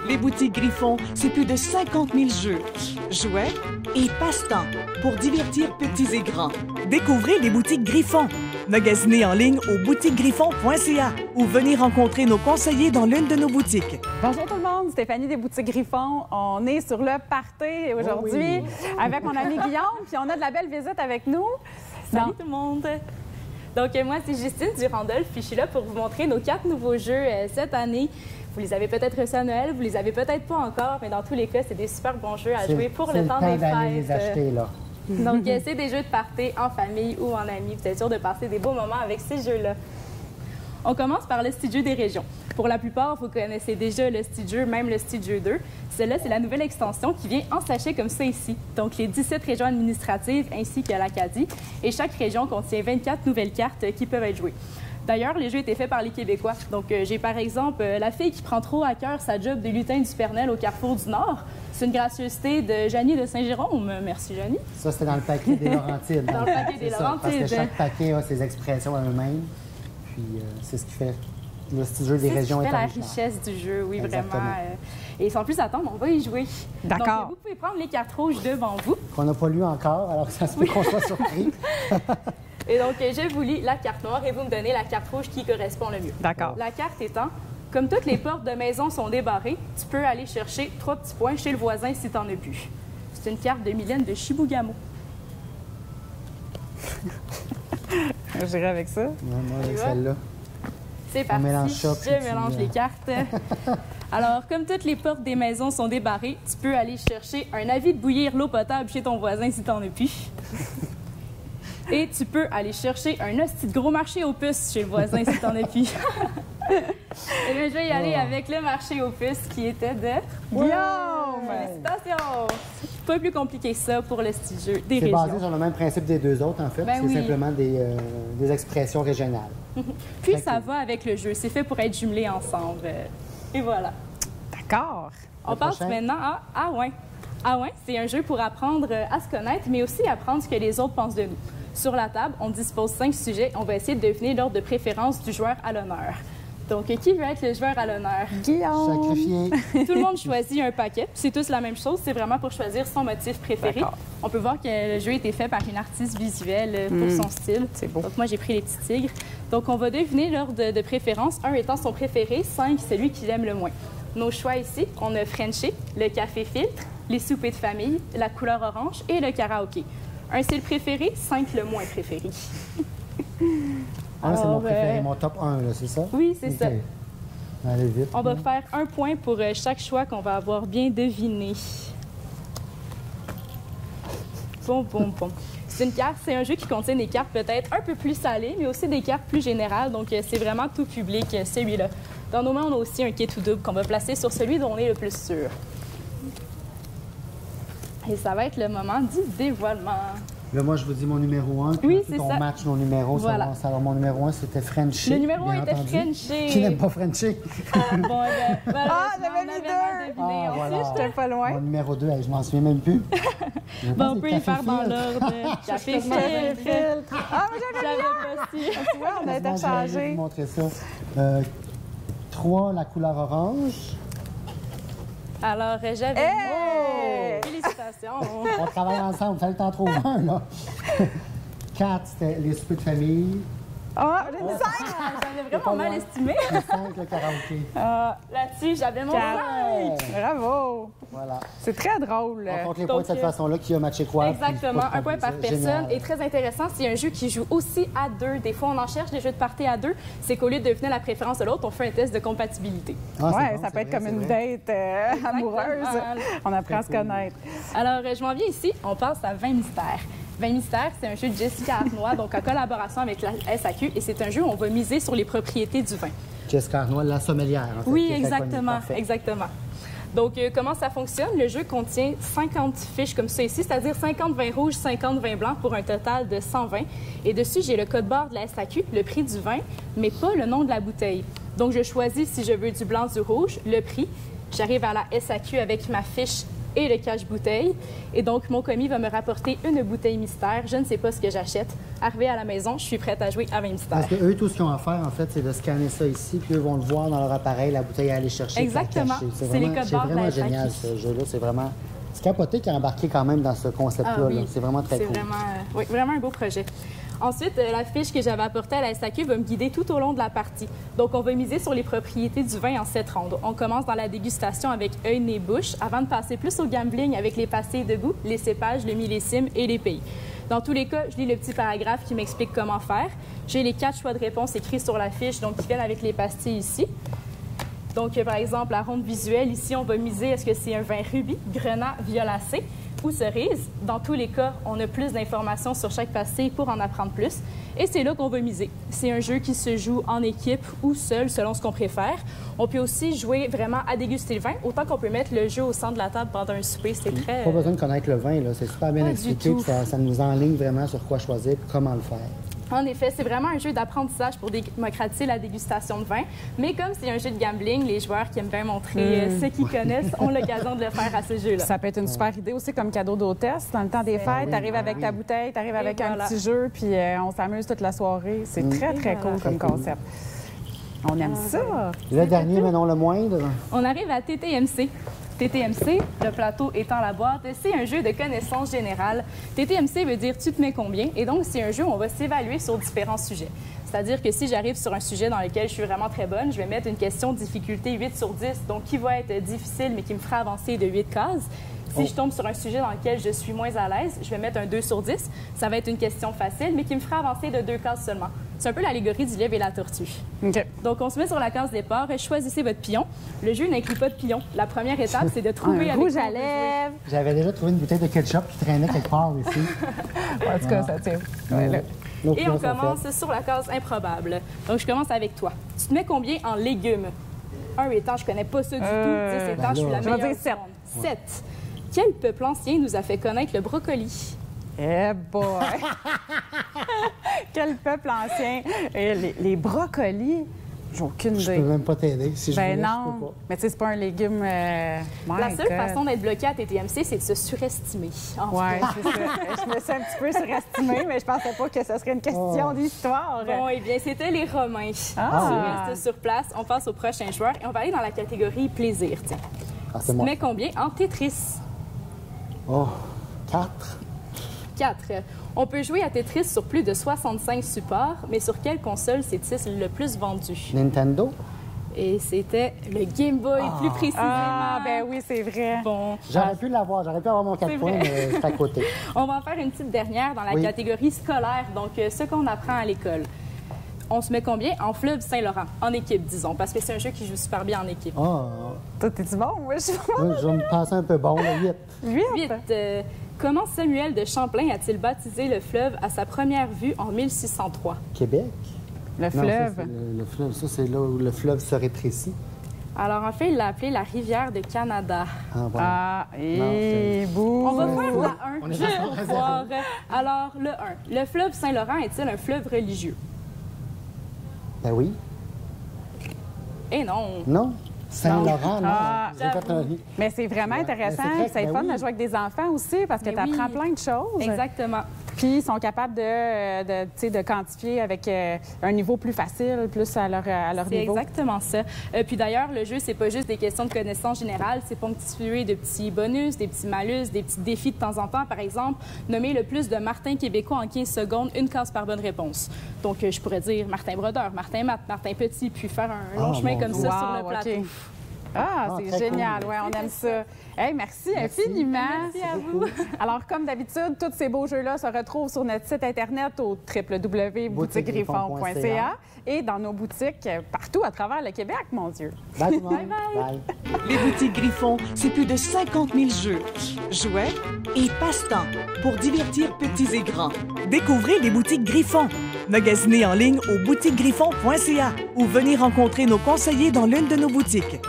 Les boutiques Griffon, c'est plus de 50 000 jeux, jouets et passe-temps pour divertir petits et grands. Découvrez les boutiques Griffon. Magasinez en ligne au boutiquesgriffon.ca ou venez rencontrer nos conseillers dans l'une de nos boutiques. Bonjour tout le monde, Stéphanie des boutiques Griffon. On est sur le party aujourd'hui avec mon ami Guillaume, puis on a de la belle visite avec nous. Salut tout le monde! Donc, moi, c'est Justine Durandolph, puis je suis là pour vous montrer nos 4 nouveaux jeux cette année. Vous les avez peut-être reçus à Noël, vous les avez peut-être pas encore, mais dans tous les cas, c'est des super bons jeux à jouer pour le temps des fêtes. Les acheter, là. Donc, c'est des jeux de party en famille ou en amis. Vous êtes sûr de passer des beaux moments avec ces jeux-là. On commence par le Style Jeu des régions. Pour la plupart, vous connaissez déjà le Style Jeu, même le Style Jeu 2. Celle-là, c'est la nouvelle extension qui vient en sachet comme ça ici. Donc, les 17 régions administratives ainsi que l'Acadie. Et chaque région contient 24 nouvelles cartes qui peuvent être jouées. D'ailleurs, les jeux étaient faits par les Québécois. Donc, j'ai par exemple la fille qui prend trop à cœur sa job de lutin du Pernel au Carrefour du Nord. C'est une gracieuseté de Janie de Saint-Jérôme. Merci, Janie. Ça, c'était dans le paquet des Laurentides. Dans le paquet des Laurentides. Parce que chaque paquet a ses expressions à eux-mêmes. Puis, c'est ce qui fait le style jeu des régions internationales. C'est la richesse du jeu, oui, exactement. Vraiment. Et sans plus attendre, on va y jouer. D'accord. Donc, vous pouvez prendre les cartes rouges devant vous. Qu'on n'a pas lu encore, alors ça se peut qu'on soit surpris. Et donc, je vous lis la carte noire et vous me donnez la carte rouge qui correspond le mieux. D'accord. La carte étant, comme toutes les portes de maison sont débarrées, tu peux aller chercher 3 petits points chez le voisin si tu n'en as plus. C'est une carte de Mylène de Chibougamau. Je dirais avec ça. Ouais, moi, avec celle-là. C'est parti. Je mélange les cartes. Alors, comme toutes les portes des maisons sont débarrées, tu peux aller chercher un avis de bouillir l'eau potable chez ton voisin si tu n'en as plus. Et tu peux aller chercher un hostie de gros marché aux puces chez le voisin si tu n'en as plus. Et bien, je vais y aller avec le marché aux puces qui était de Guillaume. Félicitations! Pas plus compliqué que ça pour le style jeu des régions. C'est basé sur le même principe des deux autres, en fait. C'est simplement des expressions régionales. Puis ça va avec le jeu. C'est fait pour être jumelé ensemble. Et voilà. D'accord. On passe maintenant à Aouin. Aouin, c'est un jeu pour apprendre à se connaître, mais aussi apprendre ce que les autres pensent de nous. Sur la table, on dispose 5 sujets. On va essayer de deviner l'ordre de préférence du joueur à l'honneur. Donc, qui veut être le joueur à l'honneur? Guillaume! Sacrifié. Tout le monde choisit un paquet. C'est tous la même chose. C'est vraiment pour choisir son motif préféré. On peut voir que le jeu a été fait par une artiste visuelle pour son style. C'est beau. Donc, moi, j'ai pris les petits tigres. Donc, on va deviner l'ordre de préférence. 1 étant son préféré, 5 celui qu'il aime le moins. Nos choix ici, on a Frenché, le café filtre, les soupers de famille, la couleur orange et le karaoké. 1, c'est le préféré, 5, le moins préféré. Ah, c'est mon préféré, mon top 1, là, c'est ça? Oui, c'est ça. Allez vite. On va faire 1 point pour chaque choix qu'on va avoir bien deviné. Bon. C'est une carte, c'est un jeu qui contient des cartes peut-être un peu plus salées, mais aussi des cartes plus générales, donc c'est vraiment tout public, celui-là. Dans nos mains, on a aussi un kit ou double qu'on va placer sur celui dont on est le plus sûr. Et ça va être le moment du dévoilement. Là, moi, je vous dis mon numéro 1. Oui, c'est ça. On match nos numéros. Voilà. Alors, mon numéro 1, c'était Frenché. Le numéro 1 était Frenché. Qui n'aime pas Frenché? Bon, j'avais mis 2. Ensuite, j'étais pas loin. Mon numéro 2, je m'en souviens même plus. Bon, on peut les faire dans l'ordre. Café filtre. Ah, mais j'avais pas su. Tu vois, on a interchangé. Je vais vous montrer ça. 3, la couleur orange. Alors, j'avais... Hey! Félicitations! On travaille ensemble, il fallait que t'en trouves un, là. 4, c'était les soupers de famille. Ah, j'ai dit 5! J'en ai vraiment mal estimé. 5, le karaoké. Là-dessus, j'avais mon 5. Bravo! Voilà. C'est très drôle. On compte les points de cette façon-là, qui a matché quoi. Exactement, 1 point par personne. Et très intéressant, c'est un jeu qui joue aussi à 2. Des fois, on en cherche des jeux de party à 2. C'est qu'au lieu de deviner la préférence de l'autre, on fait un test de compatibilité. Ah, ouais, bon, ça peut être vrai, comme une vrai. date amoureuse. On apprend à se connaître. Alors, je m'en viens ici. On passe à 20 mystères. 20 mystères, c'est un jeu de Jessica Arnois, donc en collaboration avec la SAQ. Et c'est un jeu où on va miser sur les propriétés du vin. Jessica Arnois, la sommelière. En fait, Oui, exactement. Donc, comment ça fonctionne? Le jeu contient 50 fiches comme ça ici, c'est-à-dire 50 vins rouges, 50 vins blancs pour un total de 100 vins. Et dessus, j'ai le code barre de la SAQ, le prix du vin, mais pas le nom de la bouteille. Donc, je choisis si je veux du blanc, du rouge, le prix. J'arrive à la SAQ avec ma fiche et le cache-bouteille. Et donc, mon commis va me rapporter une bouteille mystère. Je ne sais pas ce que j'achète. Arrivé à la maison, je suis prête à jouer à 20 mystères. Parce que eux, tout ce qu'ils ont à faire, en fait, c'est de scanner ça ici, puis eux vont le voir dans leur appareil, la bouteille à aller chercher. Exactement. C'est les codes barres de la vraiment génial, Jackie. ce jeu-là. C'est vraiment... C'est capoté qui a embarqué quand même dans ce concept-là. Ah oui. là. C'est vraiment très cool. C'est vraiment, oui, vraiment un beau projet. Ensuite, la fiche que j'avais apportée à la SAQ va me guider tout au long de la partie. Donc, on va miser sur les propriétés du vin en 7 rondes. On commence dans la dégustation avec œil, nez, bouche, avant de passer plus au gambling avec les pastilles de goût, les cépages, le millésime et les pays. Dans tous les cas, je lis le petit paragraphe qui m'explique comment faire. J'ai les 4 choix de réponse écrits sur la fiche, donc qui viennent avec les pastilles ici. Donc, par exemple, la ronde visuelle, ici, on va miser est-ce que c'est un vin rubis, grenat, violacé ou cerise. Dans tous les cas, on a plus d'informations sur chaque pastille pour en apprendre plus. Et c'est là qu'on va miser. C'est un jeu qui se joue en équipe ou seul, selon ce qu'on préfère. On peut aussi jouer vraiment à déguster le vin, autant qu'on peut mettre le jeu au centre de la table pendant un souper. C'est très... Pas besoin de connaître le vin, là. C'est super bien Pas expliqué, du puis tout. ça nous enligne vraiment sur quoi choisir et comment le faire. En effet, c'est vraiment un jeu d'apprentissage pour démocratiser la dégustation de vin. Mais comme c'est un jeu de gambling, les joueurs qui aiment bien montrer ce qu'ils connaissent ont l'occasion de le faire à ce jeu-là. Ça peut être une super idée aussi comme cadeau d'hôtesse. Dans le temps des fêtes, oui, t'arrives avec oui. ta bouteille, t'arrives avec un voilà. petit jeu, puis on s'amuse toute la soirée. C'est très, très voilà. cool comme Très cool. concept. On aime ça. Le dernier, mais non le moindre. On arrive à TTMC. TTMC, le plateau étant la boîte, c'est un jeu de connaissances générales. TTMC veut dire tu te mets combien, et donc c'est un jeu où on va s'évaluer sur différents sujets. C'est-à-dire que si j'arrive sur un sujet dans lequel je suis vraiment très bonne, je vais mettre une question de difficulté 8 sur 10, donc qui va être difficile mais qui me fera avancer de 8 cases. Si je tombe sur un sujet dans lequel je suis moins à l'aise, je vais mettre un 2 sur 10. Ça va être une question facile, mais qui me fera avancer de 2 cases seulement. C'est un peu l'allégorie du lièvre et la tortue. OK. Donc, on se met sur la case départ. Choisissez votre pion. Le jeu n'inclut pas de pion. La première étape, c'est de trouver Un avec rouge quoi à on veut jouer. lèvres. J'avais déjà trouvé une bouteille de ketchup qui traînait quelque part ici. En tout cas, ça tire. Ouais, là. Nos Et pions on sont commence faits. sur la case improbable. Donc, je commence avec toi. Tu te mets combien en légumes? 1 étant, je connais pas ça du tout. 10 étant, je suis la je vais meilleure dire du 7. monde. 7. Quel peuple ancien nous a fait connaître le brocoli? Eh boy! Quel peuple ancien! Et les brocolis, j'ai aucune Je peux idée. même pas t'aider. Si je Ben voulais, je non, peux pas. mais tu sais, c'est pas un légume. La seule façon d'être bloqué à TTMC, c'est de se surestimer. En Ouais, fait. c'est ça. Je me suis un petit peu surestimée, mais je pensais pas que ce serait une question d'histoire. Bon, eh bien, c'était les Romains. Ah! Tu restes sur place. On passe au prochain joueur et on va aller dans la catégorie plaisir. Tiens. Ah, Tu c'est te moi. mets combien en Tetris? Oh, 4. 4. On peut jouer à Tetris sur plus de 65 supports, mais sur quelle console c'est-il le plus vendu? Nintendo? Et c'était le Game Boy, plus précisément. Ah, ben oui, c'est vrai. Bon, J'aurais pu l'avoir. J'aurais pu avoir mon 4 C'est points, vrai. mais c'est à côté. on va en faire une petite dernière dans la Oui. catégorie scolaire, donc ce qu'on apprend à l'école. On se met combien en Fleuve Saint-Laurent? En équipe, disons, parce que c'est un jeu qui joue super bien en équipe. Ah, Toi, t'es-tu bon? Moi, je suis moi, je vais me passer un peu bon, là, 8. 8. 8. Comment Samuel de Champlain a-t-il baptisé le fleuve à sa première vue en 1603? Québec? Le Non, ça, fleuve. c'est le fleuve, ça, c'est là où le fleuve se rétrécit. Alors, en fait, il l'a appelé la rivière de Canada. Ah, bon. Ah, et bouh! On va faire la 1 On est juste d'accord, pour voir. Alors, le 1. Le fleuve Saint-Laurent est-il un fleuve religieux? Ben oui. Eh non. Non? Saint-Laurent, non. Ah, J'ai fait un... Mais c'est vraiment Ouais. intéressant. Mais c'est vrai C'est que, le ben fun oui. de jouer avec des enfants aussi parce que Mais tu apprends oui. plein de choses. Exactement. Puis ils sont capables tu sais, de quantifier avec un niveau plus facile, plus à leur C'est niveau. exactement ça. Puis d'ailleurs, le jeu, c'est pas juste des questions de connaissances générales, c'est ponctué de petits bonus, des petits malus, des petits défis de temps en temps. Par exemple, nommer le plus de Martin québécois en 15 secondes, une case par bonne réponse. Donc, je pourrais dire Martin Brodeur, Martin Matt, Martin Petit, puis faire un long Ah, chemin mon comme Dieu. ça Wow, sur le plateau. OK. Ah, c'est très génial. cool. Ouais, on aime ça. Hey, merci infiniment. Merci à vous. Alors, comme d'habitude, tous ces beaux jeux-là se retrouvent sur notre site Internet au www.boutiquegriffon.ca et dans nos boutiques partout à travers le Québec, mon Dieu. Bye, tout le monde. Bye. Les boutiques Griffon, c'est plus de 50 000 jeux, jouets et passe-temps pour divertir petits et grands. Découvrez les boutiques Griffon. Magasinez en ligne au boutiquegriffon.ca ou venez rencontrer nos conseillers dans l'une de nos boutiques.